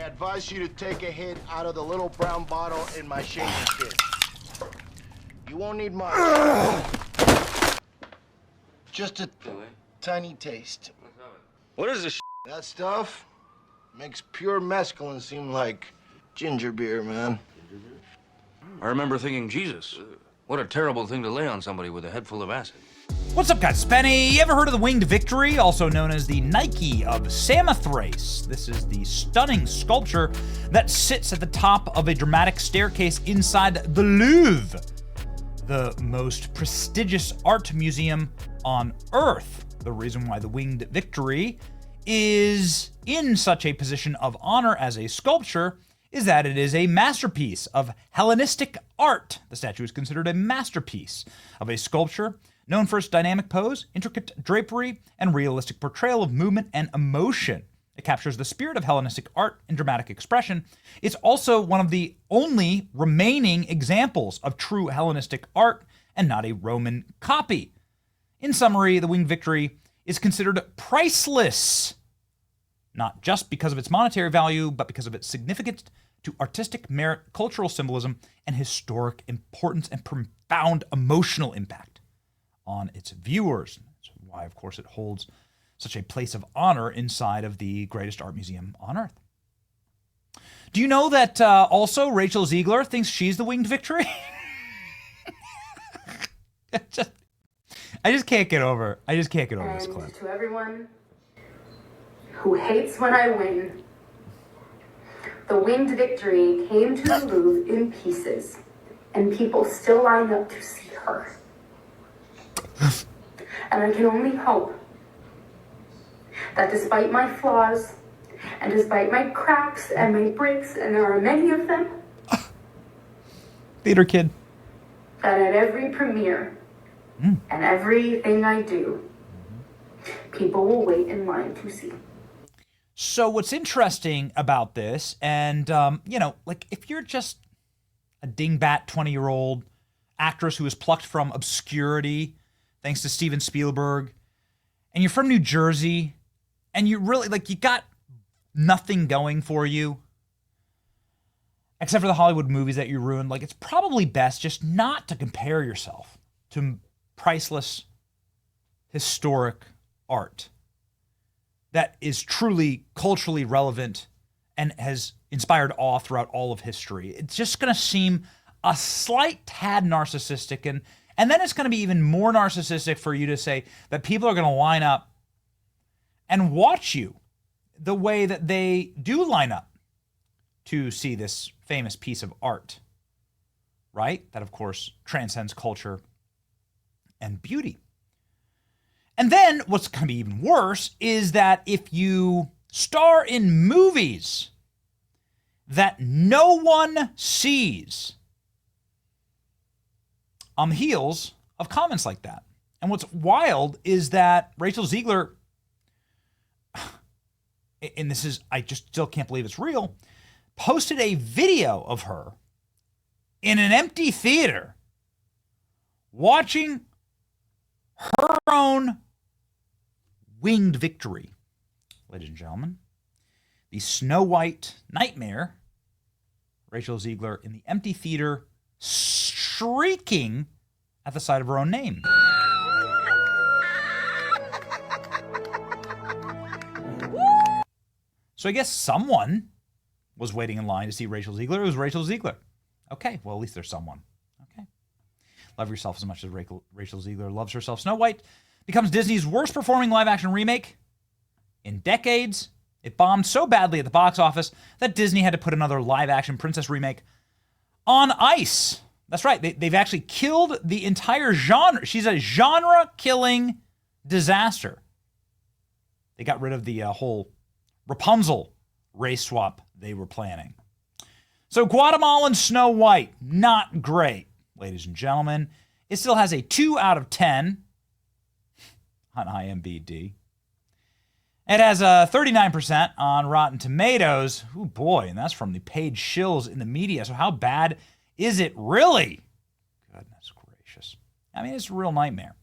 advise you to take a hit out of the little brown bottle in my shaving kit. You won't need much. Just a tiny taste. What is this? That stuff makes pure mescaline seem like ginger beer, man. I remember thinking, Jesus, what a terrible thing to lay on somebody with a head full of acid. What's up, guys? Penny. You ever heard of the Winged Victory, also known as the Nike of Samothrace? This is the stunning sculpture that sits at the top of a dramatic staircase inside the Louvre, the most prestigious art museum on Earth. The reason why the Winged Victory is in such a position of honor as a sculpture is that it is a masterpiece of Hellenistic art. The statue is considered a masterpiece of a sculpture known for its dynamic pose, intricate drapery, and realistic portrayal of movement and emotion. It captures the spirit of Hellenistic art in dramatic expression. It's also one of the only remaining examples of true Hellenistic art and not a Roman copy. In summary, the Winged Victory is considered priceless, not just because of its monetary value, but because of its significance to artistic merit, cultural symbolism, and historic importance and profound emotional impact on its viewers. That's why, of course, it holds such a place of honor inside of the greatest art museum on Earth. Do you know that also Rachel Zegler thinks she's the Winged Victory? I just can't get over this clip. To everyone who hates when I win, the Winged Victory came to the Louvre in pieces, and people still line up to see her. And I can only hope that despite my flaws, and despite my cracks and my breaks, and there are many of them, theater kid, that at every premiere and everything I do, people will wait in line to see. So what's interesting about this, and, like if you're just a dingbat 20-year-old actress who was plucked from obscurity thanks to Steven Spielberg, and you're from New Jersey, and you really, you got nothing going for you, except for the Hollywood movies that you ruined, it's probably best just not to compare yourself to priceless, historic art that is truly culturally relevant and has inspired awe throughout all of history. It's just going to seem a slight tad narcissistic, and then it's going to be even more narcissistic for you to say that people are going to line up and watch you the way that they do line up to see this famous piece of art, right? That, of course, transcends culture and beauty. And then what's going to be even worse is that if you star in movies that no one sees on the heels of comments like that. And what's wild is that Rachel Zegler, and this is, I just still can't believe it's real, posted a video of her in an empty theater watching her own Winged Victory. Ladies and gentlemen, the Snow White nightmare, Rachel Zegler in the empty theater shrieking at the sight of her own name. So I guess someone was waiting in line to see Rachel Zegler. It was Rachel Zegler. Okay, well, at least there's someone. Okay. Love yourself as much as Rachel Zegler loves herself. Snow White becomes Disney's worst performing live-action remake in decades. It bombed so badly at the box office that Disney had to put another live-action princess remake on ice. That's right. They've actually killed the entire genre. She's a genre-killing disaster. They got rid of the whole Rapunzel race swap they were planning. So Guatemalan Snow White, not great, ladies and gentlemen. It still has a 2 out of 10 on IMDb. It has a 39% on Rotten Tomatoes. Oh boy, and that's from the paid shills in the media. So how bad is it really? Goodness gracious. I mean, it's a real nightmare.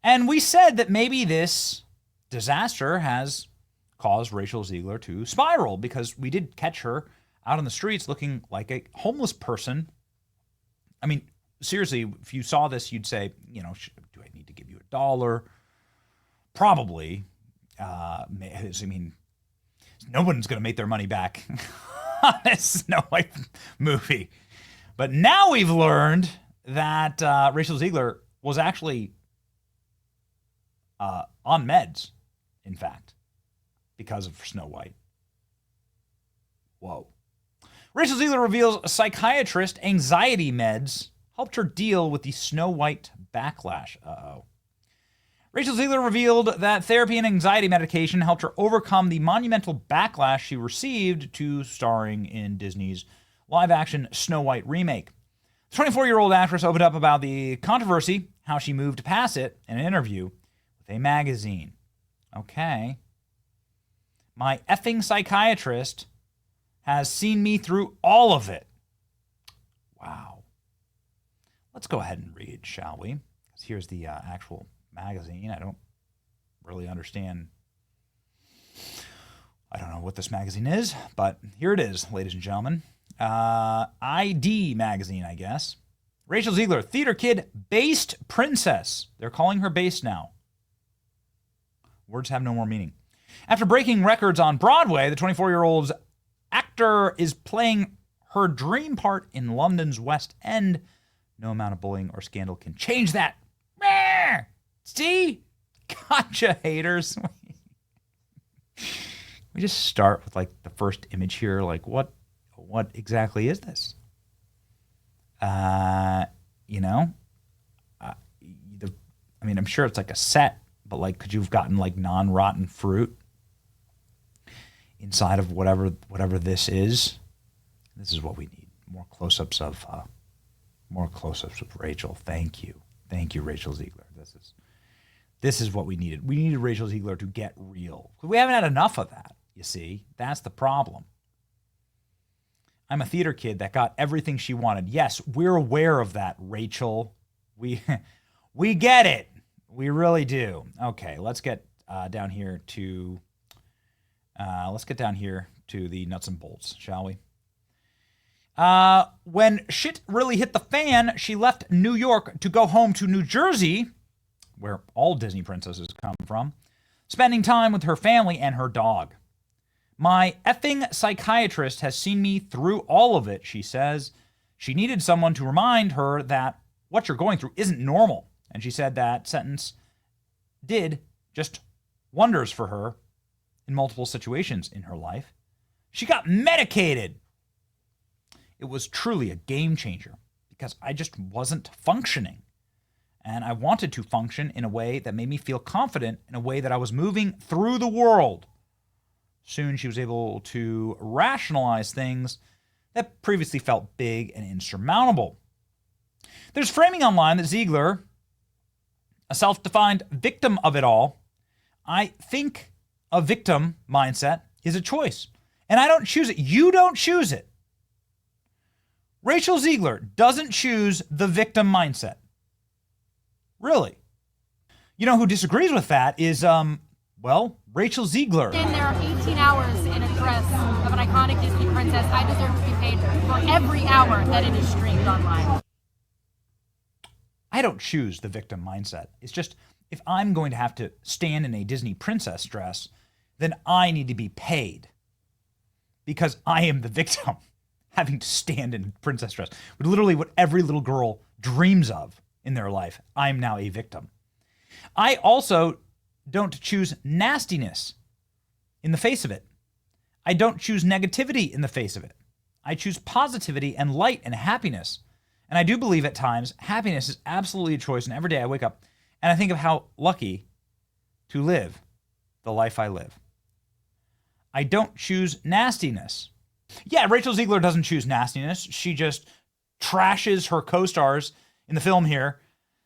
And we said that maybe this disaster has caused Rachel Zegler to spiral, because we did catch her out on the streets looking like a homeless person. I mean, seriously, if you saw this, you'd say, do I need to give you $1? Probably. I mean, no one's going to make their money back on this Snow White movie. But now we've learned that Rachel Zegler was actually on meds, in fact, because of Snow White. Whoa. Rachel Zegler reveals a psychiatrist anxiety meds helped her deal with the Snow White backlash. Uh-oh. Rachel Zegler revealed that therapy and anxiety medication helped her overcome the monumental backlash she received to starring in Disney's live-action Snow White remake. The 24-year-old actress opened up about the controversy, how she moved past it, in an interview with a magazine. Okay. My effing psychiatrist has seen me through all of it. Wow. Let's go ahead and read, shall we? Because here's the actual magazine. I don't really understand. I don't know what this magazine is, but here it is, ladies and gentlemen. ID magazine, I guess. Rachel Zegler, theater kid, based princess. They're calling her based now. Words have no more meaning. After breaking records on Broadway, the 24-year-old's actor is playing her dream part in London's West End. No amount of bullying or scandal can change that. See? Gotcha, haters. We just start with like the first image here. Like, what exactly is this? I mean, I'm sure it's like a set, but like, could you have gotten like non-rotten fruit inside of whatever this is? This is what we need. More close-ups of Rachel. Thank you, Rachel Zegler. This is what we needed. We needed Rachel Zegler to get real. We haven't had enough of that, you see. That's the problem. I'm a theater kid that got everything she wanted. Yes, we're aware of that, Rachel. We get it. We really do. Okay, let's get down here to the nuts and bolts, shall we? When shit really hit the fan, she left New York to go home to New Jersey, where all Disney princesses come from, spending time with her family and her dog. My effing psychiatrist has seen me through all of it, she says. She needed someone to remind her that what you're going through isn't normal. And she said that sentence did just wonders for her in multiple situations in her life. She got medicated. It was truly a game changer because I just wasn't functioning. And I wanted to function in a way that made me feel confident, in a way that I was moving through the world. Soon she was able to rationalize things that previously felt big and insurmountable. There's framing online that Zegler, a self-defined victim of it all, I think a victim mindset is a choice. And I don't choose it. You don't choose it. Rachel Zegler doesn't choose the victim mindset. Really. You know who disagrees with that is, Rachel Zegler. There are 18 hours in a dress of an iconic Disney princess. I deserve to be paid for every hour that it is streamed online. I don't choose the victim mindset. It's just, if I'm going to have to stand in a Disney princess dress, then I need to be paid. Because I am the victim, having to stand in princess dress. Literally what every little girl dreams of in their life. I'm now a victim. I also don't choose nastiness in the face of it. I don't choose negativity in the face of it. I choose positivity and light and happiness. And I do believe at times happiness is absolutely a choice. And every day I wake up and I think of how lucky to live the life I live. I don't choose nastiness. Yeah, Rachel Zegler doesn't choose nastiness. She just trashes her co-stars in the film here,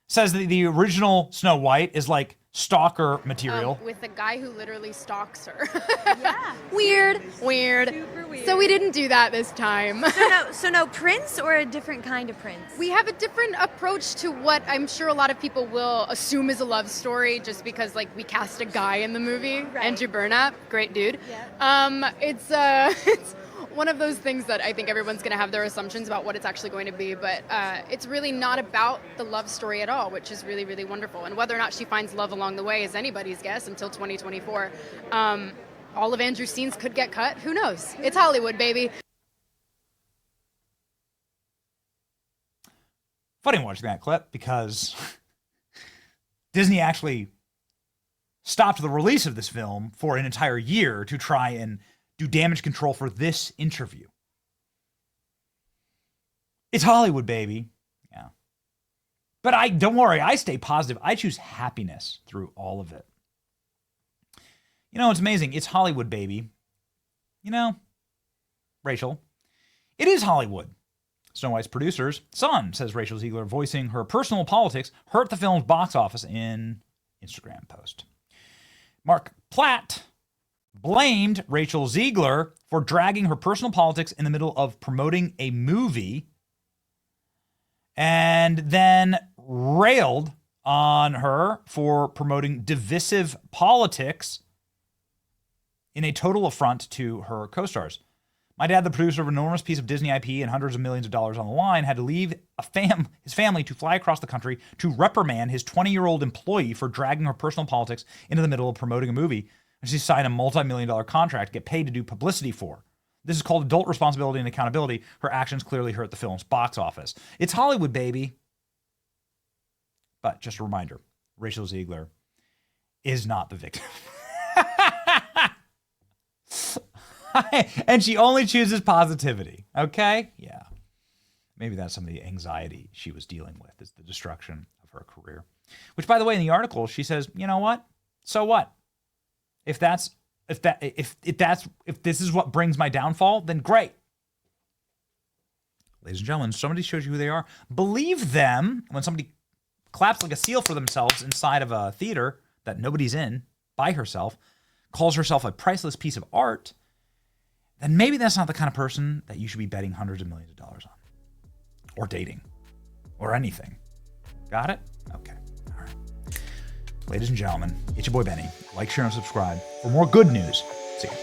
says that the original Snow White is like stalker material. With a guy who literally stalks her. Yeah. Weird. Super weird. So we didn't do that this time. So no Prince or a different kind of Prince? We have a different approach to what I'm sure a lot of people will assume is a love story just because, like, we cast a guy in the movie. Right. Andrew Burnap, great dude. Yeah. It's one of those things that I think everyone's going to have their assumptions about what it's actually going to be, but it's really not about the love story at all, which is really, really wonderful. And whether or not she finds love along the way is anybody's guess until 2024. All of Andrew's scenes could get cut. Who knows? It's Hollywood, baby. Funny watching that clip because Disney actually stopped the release of this film for an entire year to try and do damage control for this interview. It's Hollywood, baby. Yeah. But don't worry, I stay positive. I choose happiness through all of it. You know, it's amazing. It's Hollywood, baby. You know, Rachel, it is Hollywood. Snow White's producer's son, says Rachel Zegler, voicing her personal politics, hurt the film's box office in Instagram post. Mark Platt blamed Rachel Zegler for dragging her personal politics in the middle of promoting a movie and then railed on her for promoting divisive politics in a total affront to her co-stars. My dad, the producer of an enormous piece of Disney IP and hundreds of millions of dollars on the line, had to leave his family to fly across the country to reprimand his 20-year-old employee for dragging her personal politics into the middle of promoting a movie and she signed a multi-million-dollar contract to get paid to do publicity for. This is called adult responsibility and accountability. Her actions clearly hurt the film's box office. It's Hollywood, baby. But just a reminder, Rachel Zegler is not the victim. And she only chooses positivity, okay? Yeah. Maybe that's some of the anxiety she was dealing with, is the destruction of her career. Which, by the way, in the article, she says, you know what? So what? If this is what brings my downfall, then great. Ladies and gentlemen, somebody shows you who they are. Believe them when somebody claps like a seal for themselves inside of a theater that nobody's in by herself, calls herself a priceless piece of art, then maybe that's not the kind of person that you should be betting hundreds of millions of dollars on. Or dating. Or anything. Got it? Okay. All right. Ladies and gentlemen, it's your boy Benny. Like, share, and subscribe for more good news. See ya.